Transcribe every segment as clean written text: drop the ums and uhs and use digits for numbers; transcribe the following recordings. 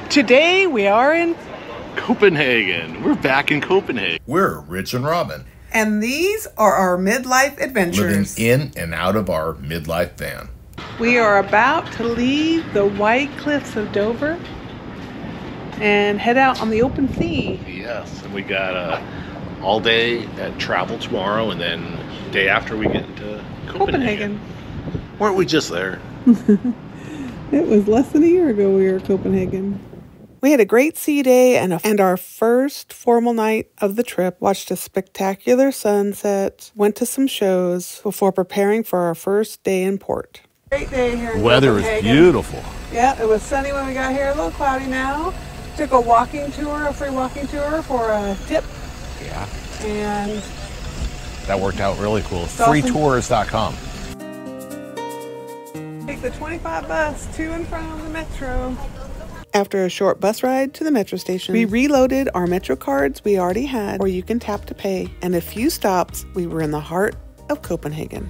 Today we are in Copenhagen. We're back in Copenhagen. We're Rich and Robin. And these are our midlife adventures. Living in and out of our midlife van. We are about to leave the white cliffs of Dover and head out on the open sea. Yes, and we got all day at travel tomorrow, and then day after we get into Copenhagen. Weren't we just there? It was less than a year ago we were at Copenhagen. We had a great sea day and our first formal night of the trip, watched a spectacular sunset, went to some shows before preparing for our first day in port. Great day here in Weather Copenhagen. was beautiful. Yeah, it was sunny when we got here, a little cloudy now. Took a walking tour, a free walking tour for a tip. Yeah. And that worked out really cool. Freetours.com. Take the 25 bus to and from the metro. After a short bus ride to the metro station, we reloaded our metro cards we already had, or you can tap to pay. And a few stops, we were in the heart of Copenhagen.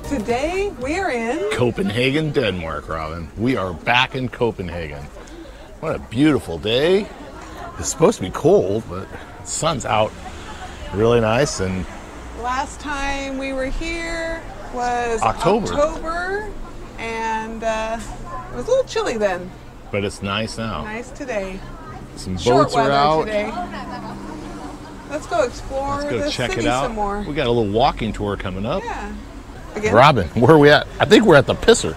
Today, we are in Copenhagen, Denmark, Robin. We are back in Copenhagen. What a beautiful day. It's supposed to be cold, but the sun's out really nice. And last time we were here was October, and it was a little chilly then. But it's nice now. Nice today. Some Short boats are weather out. today. Let's go explore Let's go the check city it out. some more. We got a little walking tour coming up. Yeah. Again? Robin, where are we at? I think we're at the pisser.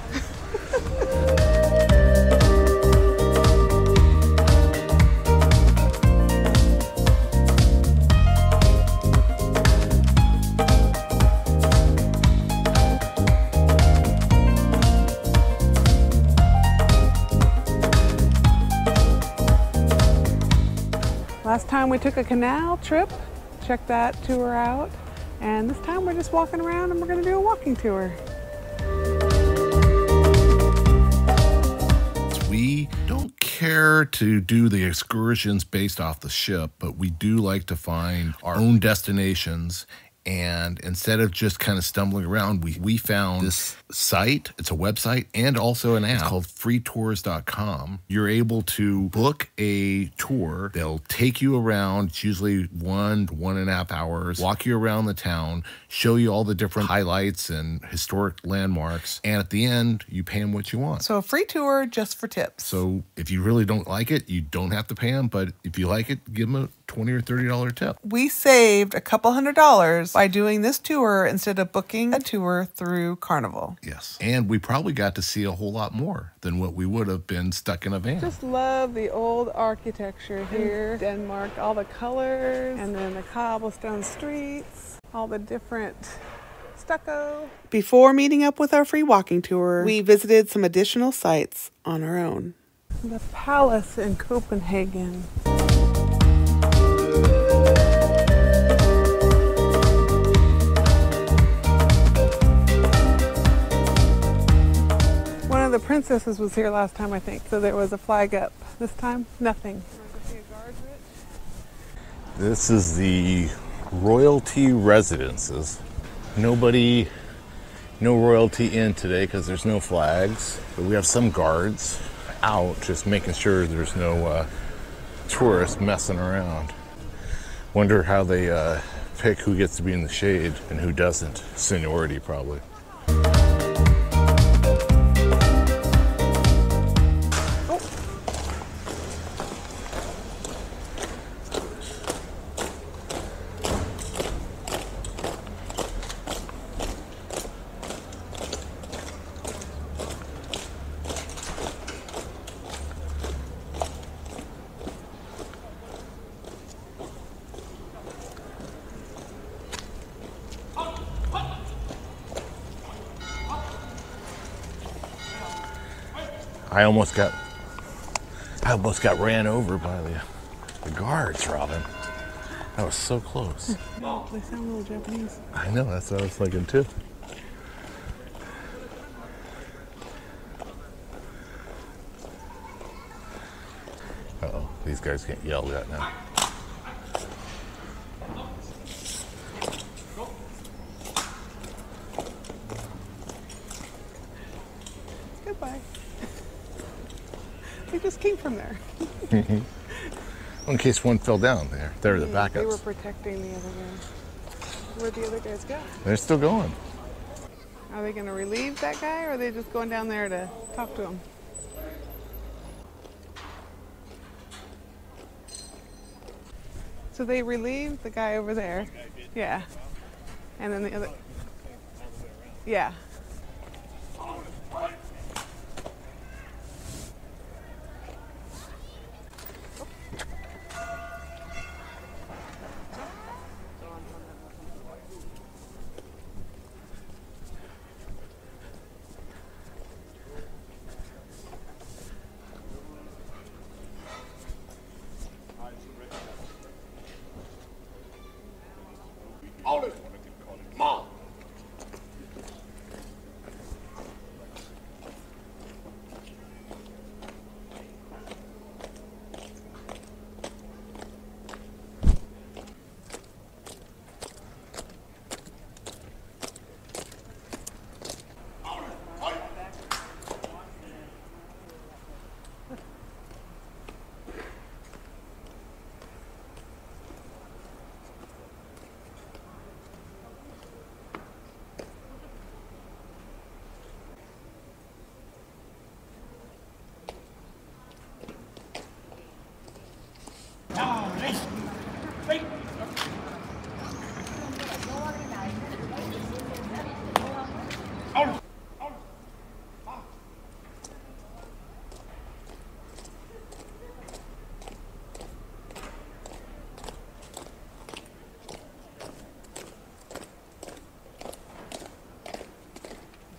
Last time we took a canal trip, checked that tour out, and this time we're just walking around and we're going to do a walking tour. We don't care to do the excursions based off the ship, but we do like to find our own destinations. And instead of just kind of stumbling around, we found this site. It's a website and also an app. It's called freetours.com. You're able to book a tour. They'll take you around. It's usually 1 to 1.5 hours, walk you around the town, show you all the different highlights and historic landmarks. And at the end, you pay them what you want. So a free tour just for tips. So if you really don't like it, you don't have to pay them. But if you like it, give them a $20 or $30 tip. We saved a couple $100 by doing this tour instead of booking a tour through Carnival. Yes. And we probably got to see a whole lot more than what we would have been stuck in a van. Just love the old architecture here. Denmark, all the colors, and then the cobblestone streets, all the different stucco. Before meeting up with our free walking tour, we visited some additional sites on our own. The palace in Copenhagen. One of the princesses was here last time, I think, so there was a flag up. This time, nothing. This is the royalty residences. No royalty in today because there's no flags, but we have some guards out just making sure there's no tourists messing around. Wonder how they pick who gets to be in the shade and who doesn't. Seniority, probably. I almost got ran over by the guards, Robin. That was so close. They sound a little Japanese. I know, that's what I was thinking too. these guys get yelled at now. Goodbye. We just came from there. In case one fell down there. They're the backups. They were protecting the other guys. Where'd the other guys go? They're still going. Are they going to relieve that guy, or are they just going down there to talk to him? So they relieved the guy over there. Yeah. And then the other. Yeah.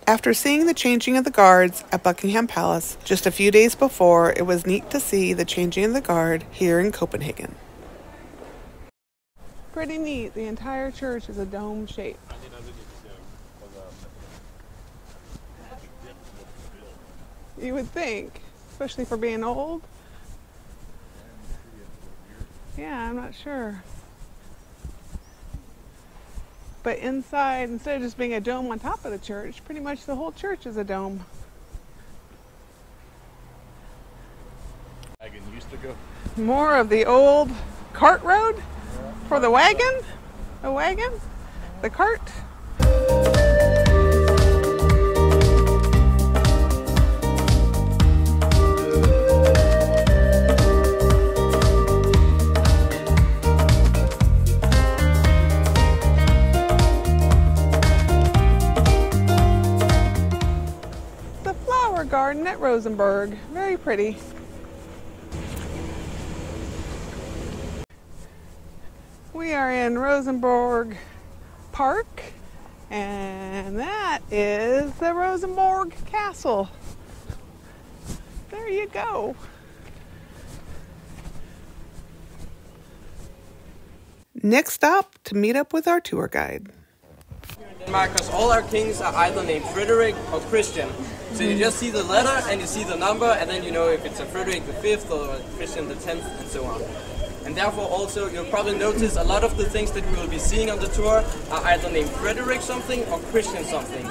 After seeing the changing of the guards at Buckingham Palace just a few days before, it was neat to see the changing of the guard here in Copenhagen. Pretty neat. The entire church is a dome shape. You would think, especially for being old. Yeah, I'm not sure. But inside, instead of just being a dome on top of the church, pretty much the whole church is a dome. Wagon used to go. More of the old cart road for the wagon. The wagon, the cart. Garden at Rosenborg. Very pretty. We are in Rosenborg Park, and that is the Rosenborg Castle. There you go. Next stop, to meet up with our tour guide. Denmark, because all our kings are either named Frederick or Christian. So you just see the letter and you see the number, and then you know if it's a Frederick the 5th or Christian the 10th and so on. And therefore also you'll probably notice a lot of the things that we will be seeing on the tour are either named Frederick something or Christian something.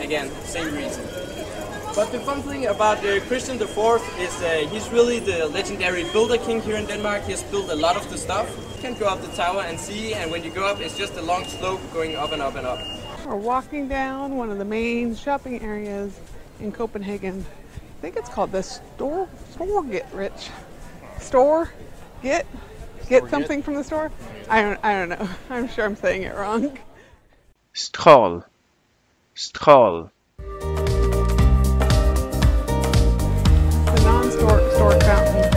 Again, same reason. But the fun thing about Christian the 4th is he's really the legendary builder king here in Denmark. He has built a lot of the stuff. You can go up the tower and see, and when you go up it's just a long slope going up and up and up. We're walking down one of the main shopping areas in Copenhagen. I think it's called the Strøget. Get something from the store. I don't know. I'm sure I'm saying it wrong. Strøget. The non-stork fountain.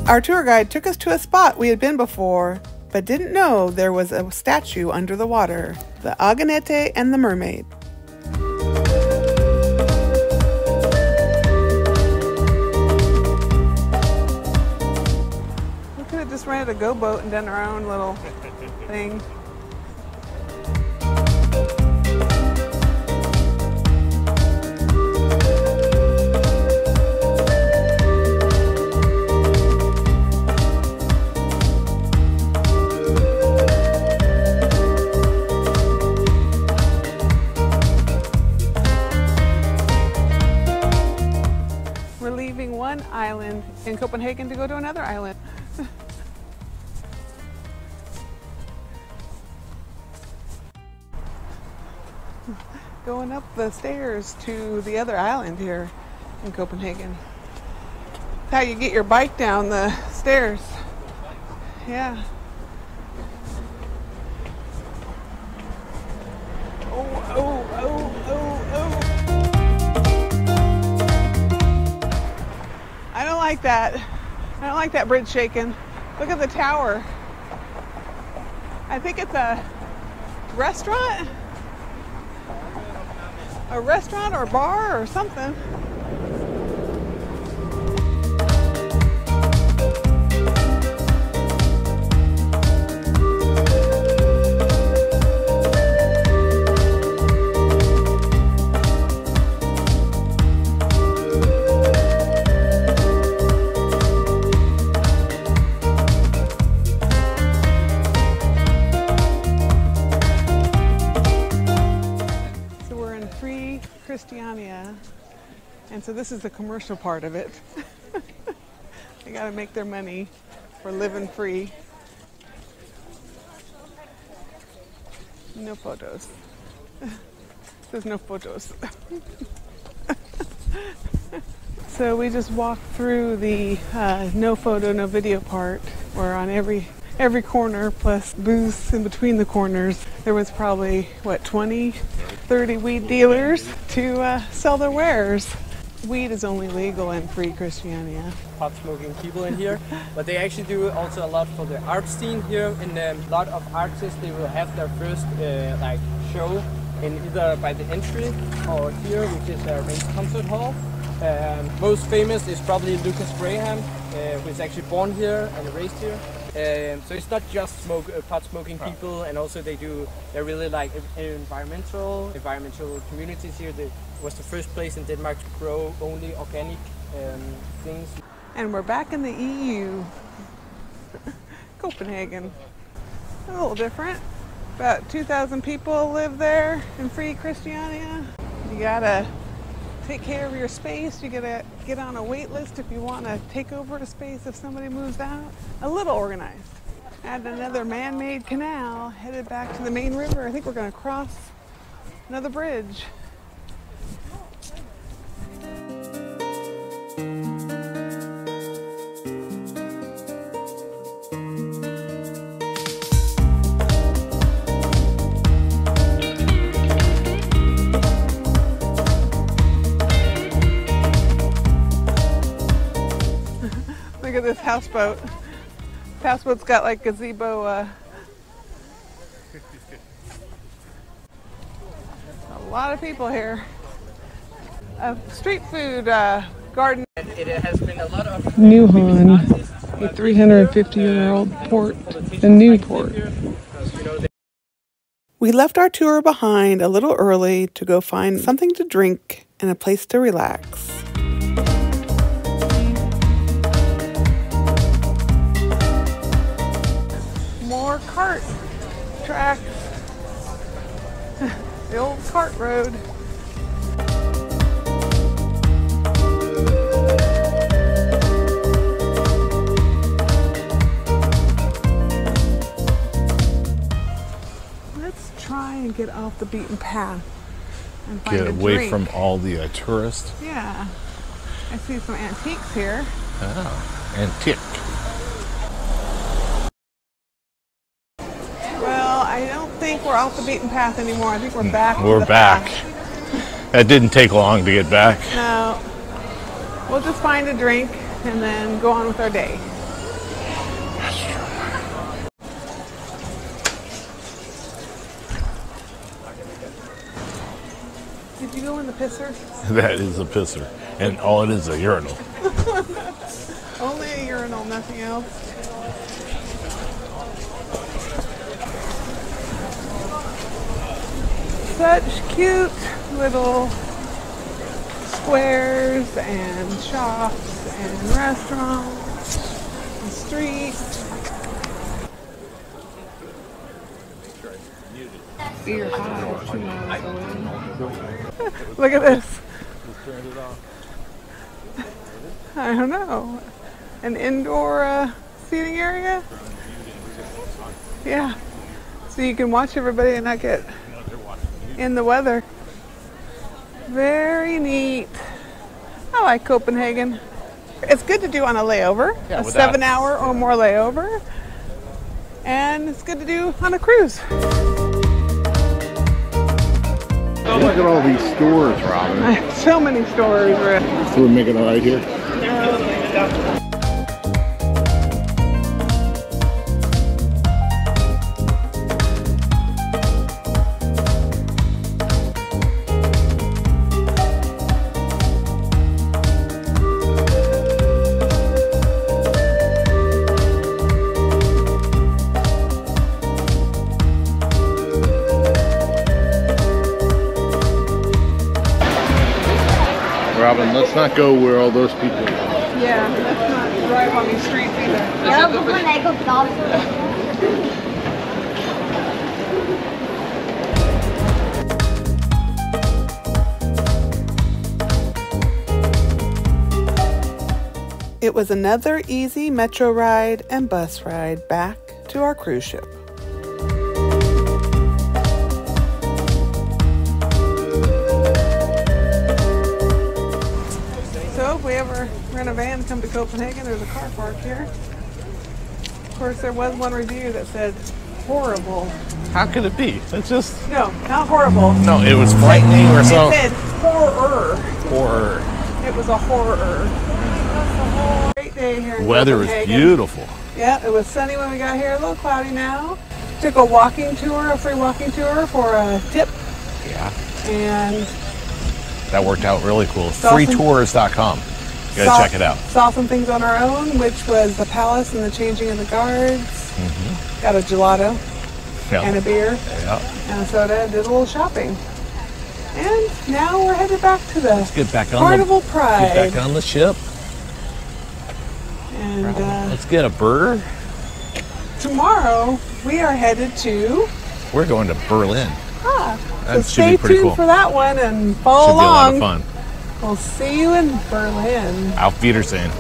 Our tour guide took us to a spot we had been before, but didn't know there was a statue under the water, the Agnete and the mermaid. go boat and done our own little thing. We're leaving one island in Copenhagen to go to another island. Going up the stairs to the other island here in Copenhagen. That's how you get your bike down the stairs. Yeah. I don't like that. I don't like that bridge shaking. Look at the tower. I think it's a restaurant. A restaurant or bar or something. Christiania, and so this is the commercial part of it. They got to make their money for living free. No photos. There's no photos. So we just walked through the no photo, no video part, where on every corner, plus booths in between the corners, there was probably, what, 20, 30 weed dealers to sell their wares. Weed is only legal in free Christiania. Pot smoking people in here, but they actually do also a lot for the art scene here. And a lot of artists, they will have their first like show in either by the entry or here, which is a main concert hall. Most famous is probably Lucas Graham, who is actually born here and raised here. So it's not just pot smoking people, and also they're really like environmental communities here. It was the first place in Denmark to grow only organic things. And we're back in the EU. Copenhagen. A little different. About 2,000 people live there in free Christiania. You gotta take care of your space. You gotta get on a wait list if you want to take over a space if somebody moves out. A little organized. And another man-made canal headed back to the main river. I think we're going to cross another bridge. Look at this houseboat. This houseboat's got like gazebo. A lot of people here. A street food garden. It has been a lot of Nyhavn, a 350-year-old port, the new port. We left our tour behind a little early to go find something to drink and a place to relax. More cart tracks. The old cart road. Let's try and get off the beaten path and find Get a away drink. from all the tourists. Yeah. I see some antiques here. Oh, antique. Well, I don't think we're off the beaten path anymore. I think we're back. We're to the back. path. That didn't take long to get back. No. We'll just find a drink and then go on with our day. Did you go in the pisser? That is a pisser. And all it is a urinal. Only a urinal, nothing else. Such cute little squares and shops and restaurants and streets. Beer Hive 2 miles away. Look at this. I don't know. An indoor seating area? Yeah. So you can watch everybody and not get in the weather. Very neat. I like Copenhagen. It's good to do on a layover, a 7-hour or more layover. And it's good to do on a cruise. Look at all these stores, Robin. So many stores, Rick. So we're making it right here. Robin, let's not go where all those people are. Yeah, let's not drive on these streets either. It was another easy metro ride and bus ride back to our cruise ship. So if we ever rent a van to come to Copenhagen, there's a car park here. Of course, there was one review that said horrible. How could it be? It's just... No, not horrible. No, it was frightening or something. It said horror. Horror. It was a horror. Great day here in Weather was Copenhagen. beautiful. Yeah, it was sunny when we got here. A little cloudy now. Took a walking tour, a free walking tour for a tip. Yeah. And that worked out really cool. Saw Freetours.com. You gotta check it out. Saw some things on our own, which was the palace and the changing of the guards. Got a gelato and a beer and a soda. Did a little shopping. And now we're headed back to the Get back on Carnival Pride. Get back on the ship. And let's get a burger. tomorrow we are headed to. We're going to Berlin. So That should stay be pretty tuned cool. for that one and follow Should be a lot along. of fun. We'll see you in Berlin. Auf Wiedersehen.